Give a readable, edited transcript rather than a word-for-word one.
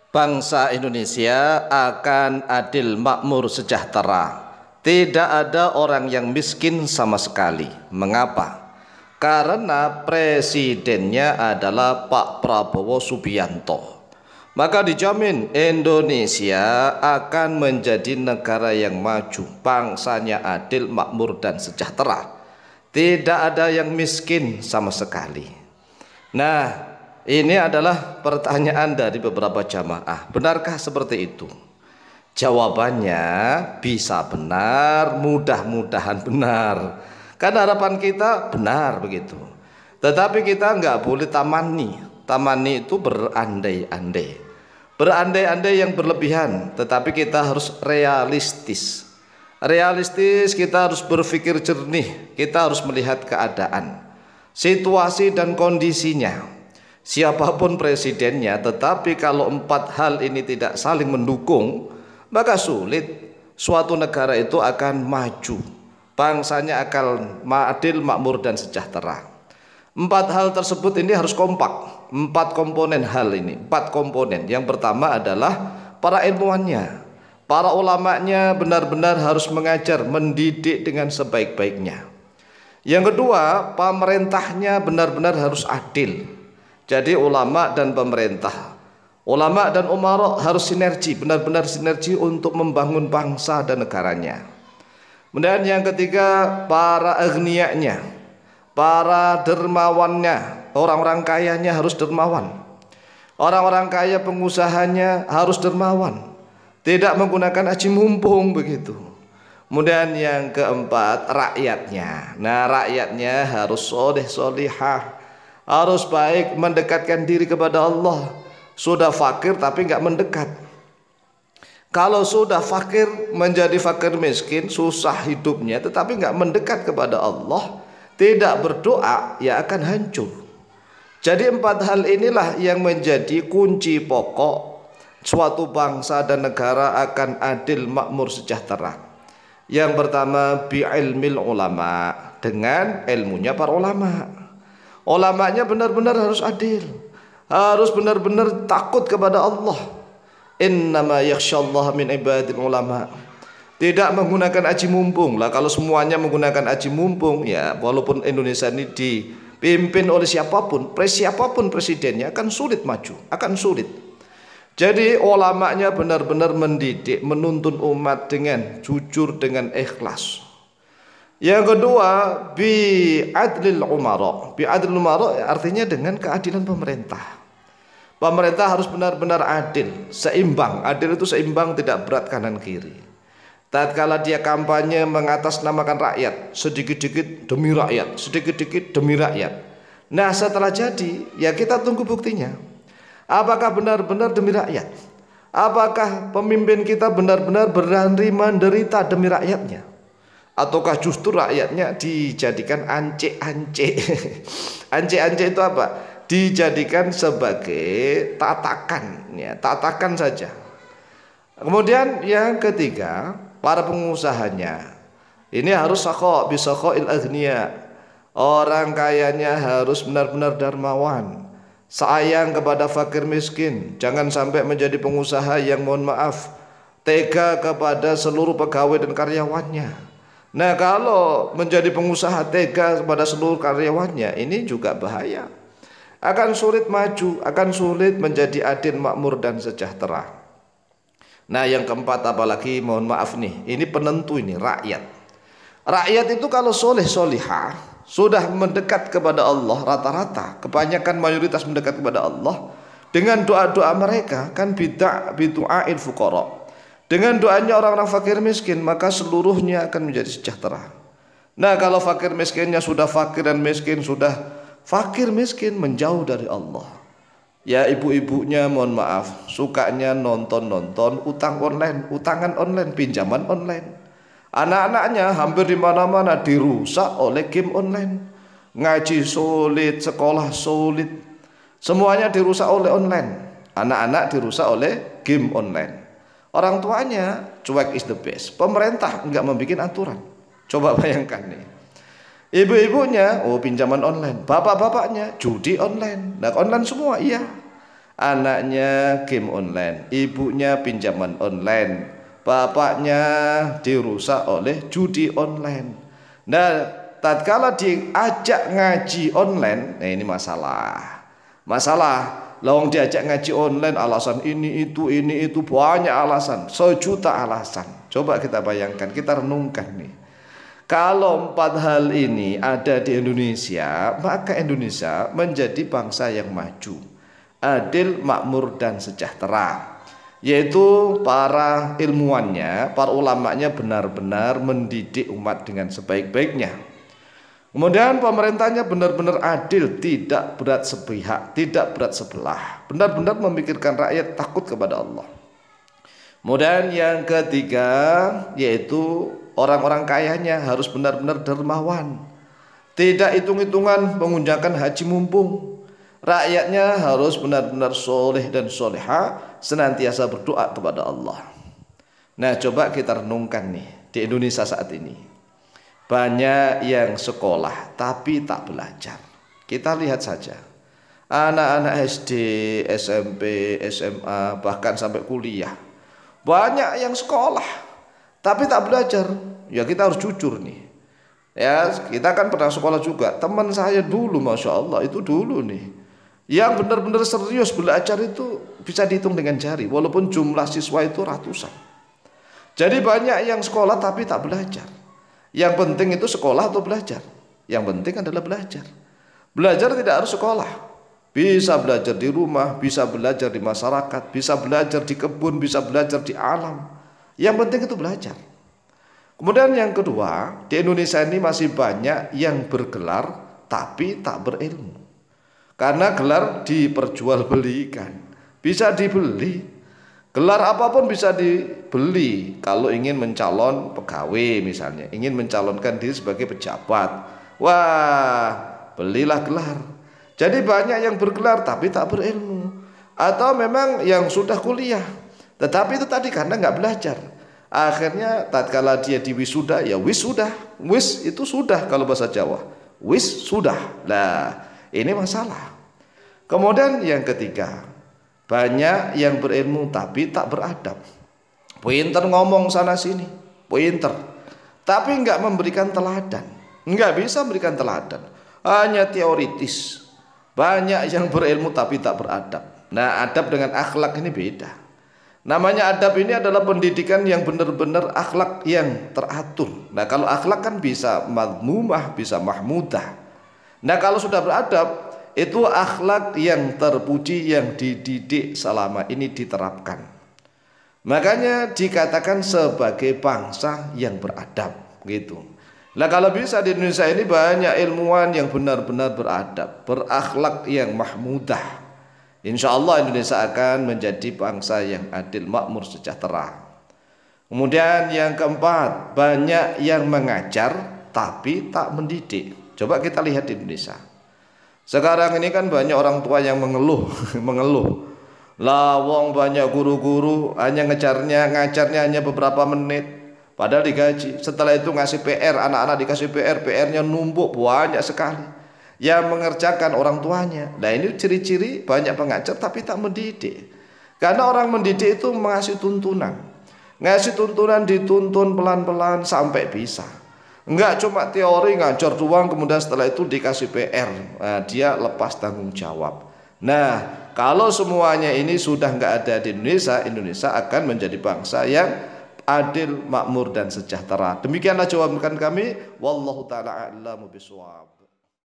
Bangsa Indonesia akan adil, makmur, sejahtera. Tidak ada orang yang miskin sama sekali. Mengapa? Karena presidennya adalah Pak Prabowo Subianto. Maka dijamin Indonesia akan menjadi negara yang maju, bangsanya adil, makmur, dan sejahtera. Tidak ada yang miskin sama sekali. Nah, ini adalah pertanyaan dari beberapa jamaah. Benarkah seperti itu? Jawabannya bisa benar, mudah-mudahan benar. Karena harapan kita benar begitu. Tetapi kita nggak boleh tamani. Tamani itu berandai-andai. Berandai-andai yang berlebihan. Tetapi kita harus realistis. Realistis, kita harus berpikir jernih. Kita harus melihat keadaan, situasi dan kondisinya. Siapapun presidennya, tetapi kalau empat hal ini tidak saling mendukung, maka sulit suatu negara itu akan maju. Bangsanya akan adil, makmur, dan sejahtera. Empat hal tersebut ini harus kompak. Empat komponen hal ini. Empat komponen. Yang pertama adalah para ilmuwannya, para ulamanya benar-benar harus mengajar, mendidik dengan sebaik-baiknya. Yang kedua, pemerintahnya benar-benar harus adil. Jadi ulama dan pemerintah, ulama dan umara harus sinergi, benar-benar sinergi untuk membangun bangsa dan negaranya. Kemudian yang ketiga, para aghniyanya, para dermawannya, orang-orang kayanya harus dermawan. Orang-orang kaya pengusahanya harus dermawan, tidak menggunakan aji mumpung begitu. Kemudian yang keempat, rakyatnya. Nah, rakyatnya harus soleh solihah, harus baik, mendekatkan diri kepada Allah. Sudah fakir tapi nggak mendekat. Kalau sudah fakir, menjadi fakir miskin, susah hidupnya, tetapi nggak mendekat kepada Allah, tidak berdoa, ya akan hancur. Jadi empat hal inilah yang menjadi kunci pokok suatu bangsa dan negara akan adil, makmur, sejahtera. Yang pertama, bi'ilmil ulama, dengan ilmunya para ulama. Ulamanya benar-benar harus adil, harus benar-benar takut kepada Allah. Innama yakhsyallaha min ibadil ulama. Tidak menggunakan aji mumpung lah. Kalau semuanya menggunakan aji mumpung, ya walaupun Indonesia ini dipimpin oleh siapapun presidennya, akan sulit maju, akan sulit. Jadi ulamanya benar-benar mendidik, menuntun umat dengan jujur, dengan ikhlas. Yang kedua, bi'adlil umara. Bi'adlil umara artinya dengan keadilan pemerintah. Pemerintah harus benar-benar adil, seimbang. Adil itu seimbang, tidak berat kanan kiri. Tatkala dia kampanye mengatasnamakan rakyat, sedikit-sedikit demi rakyat, sedikit-sedikit demi rakyat. Nah, setelah jadi, ya kita tunggu buktinya. Apakah benar-benar demi rakyat? Apakah pemimpin kita benar-benar berani menderita demi rakyatnya? Ataukah justru rakyatnya dijadikan ance-ance? Ance-ance itu apa? Dijadikan sebagai tatakan, ya, tatakan saja. Kemudian yang ketiga, para pengusahanya ini harus sakho bisakhoil aghniya. Orang kayanya harus benar-benar dermawan, sayang kepada fakir miskin. Jangan sampai menjadi pengusaha yang mohon maaf tega kepada seluruh pegawai dan karyawannya. Nah, kalau menjadi pengusaha tega kepada seluruh karyawannya, ini juga bahaya. Akan sulit maju, akan sulit menjadi adil, makmur, dan sejahtera. Nah, yang keempat apalagi, mohon maaf nih, ini penentu ini, rakyat. Rakyat itu kalau soleh solihah, sudah mendekat kepada Allah rata-rata, kebanyakan mayoritas mendekat kepada Allah, dengan doa-doa mereka kan bidu'ail fuqara. Dengan doanya orang-orang fakir miskin, maka seluruhnya akan menjadi sejahtera. Nah, kalau fakir miskinnya sudah fakir dan miskin, sudah fakir miskin menjauh dari Allah. Ya, ibu-ibunya mohon maaf, sukanya nonton-nonton utang online, utangan online, pinjaman online. Anak-anaknya hampir di mana-mana dirusak oleh game online. Ngaji sulit, sekolah sulit, semuanya dirusak oleh online. Anak-anak dirusak oleh game online. Orang tuanya cuek is the best. Pemerintah enggak membuat aturan. Coba bayangkan nih. Ibu-ibunya pinjaman online, bapak-bapaknya judi online. Nah, online semua, iya. Anaknya game online, ibunya pinjaman online, bapaknya dirusak oleh judi online. Nah, tatkala diajak ngaji online, nah ini masalah. Lawang diajak ngaji online, alasan ini itu banyak alasan, sejuta alasan. Coba kita bayangkan, kita renungkan nih. Kalau 4 hal ini ada di Indonesia, maka Indonesia menjadi bangsa yang maju, adil, makmur, dan sejahtera. Yaitu para ilmuwannya, para ulamanya benar-benar mendidik umat dengan sebaik-baiknya. Kemudian pemerintahnya benar-benar adil, tidak berat sepihak, tidak berat sebelah, benar-benar memikirkan rakyat, takut kepada Allah. Kemudian yang ketiga, yaitu orang-orang kayanya harus benar-benar dermawan, tidak hitung-hitungan mengunjangkan haji mumpung. Rakyatnya harus benar-benar soleh dan soleha, senantiasa berdoa kepada Allah. Nah, coba kita renungkan nih, di Indonesia saat ini banyak yang sekolah tapi tak belajar. Kita lihat saja anak-anak SD, SMP, SMA, bahkan sampai kuliah, banyak yang sekolah tapi tak belajar. Ya kita harus jujur nih, ya kita kan pernah sekolah juga. Teman saya dulu, Masya Allah, itu dulu nih, yang benar-benar serius belajar itu bisa dihitung dengan jari, walaupun jumlah siswa itu ratusan. Jadi banyak yang sekolah tapi tak belajar. Yang penting itu sekolah atau belajar? Yang penting adalah belajar. Belajar tidak harus sekolah, bisa belajar di rumah, bisa belajar di masyarakat, bisa belajar di kebun, bisa belajar di alam. Yang penting itu belajar. Kemudian yang kedua, di Indonesia ini masih banyak yang bergelar tapi tak berilmu. Karena gelar diperjualbelikan, bisa dibeli. Gelar apapun bisa dibeli. Kalau ingin mencalon pegawai misalnya, ingin mencalonkan diri sebagai pejabat, wah, belilah gelar. Jadi banyak yang bergelar tapi tak berilmu. Atau memang yang sudah kuliah, tetapi itu tadi karena nggak belajar. Akhirnya tatkala dia di wisuda, ya wis sudah. Wis itu sudah kalau bahasa Jawa. Wis sudah. Lah, ini masalah. Kemudian yang ketiga, banyak yang berilmu tapi tak beradab. Pinter ngomong sana sini, pinter, tapi enggak memberikan teladan. Enggak bisa memberikan teladan, hanya teoritis. Banyak yang berilmu tapi tak beradab. Nah, adab dengan akhlak ini beda. Namanya adab ini adalah pendidikan yang benar-benar akhlak yang teratur. Nah, kalau akhlak kan bisa madmumah, bisa mahmudah. Nah, kalau sudah beradab, itu akhlak yang terpuji, yang dididik selama ini diterapkan. Makanya dikatakan sebagai bangsa yang beradab gitu. Nah, kalau bisa di Indonesia ini banyak ilmuwan yang benar-benar beradab, berakhlak yang mahmudah. Insya Allah Indonesia akan menjadi bangsa yang adil, makmur, sejahtera. Kemudian yang keempat, banyak yang mengajar tapi tak mendidik. Coba kita lihat di Indonesia. Sekarang ini kan banyak orang tua yang mengeluh. Lawang banyak guru-guru hanya ngajarnya hanya beberapa menit, padahal digaji. Setelah itu ngasih PR, anak-anak dikasih PR-nya numpuk banyak sekali, yang mengerjakan orang tuanya. Nah, ini ciri-ciri banyak pengajar tapi tak mendidik. Karena orang mendidik itu ngasih tuntunan, dituntun pelan-pelan sampai bisa. Enggak cuma teori ngajar doang, kemudian setelah itu dikasih PR, nah, dia lepas tanggung jawab. Nah, kalau semuanya ini sudah enggak ada di Indonesia, Indonesia akan menjadi bangsa yang adil, makmur, dan sejahtera. Demikianlah jawaban kami. Wallahu ta'ala a'lamu bishawab.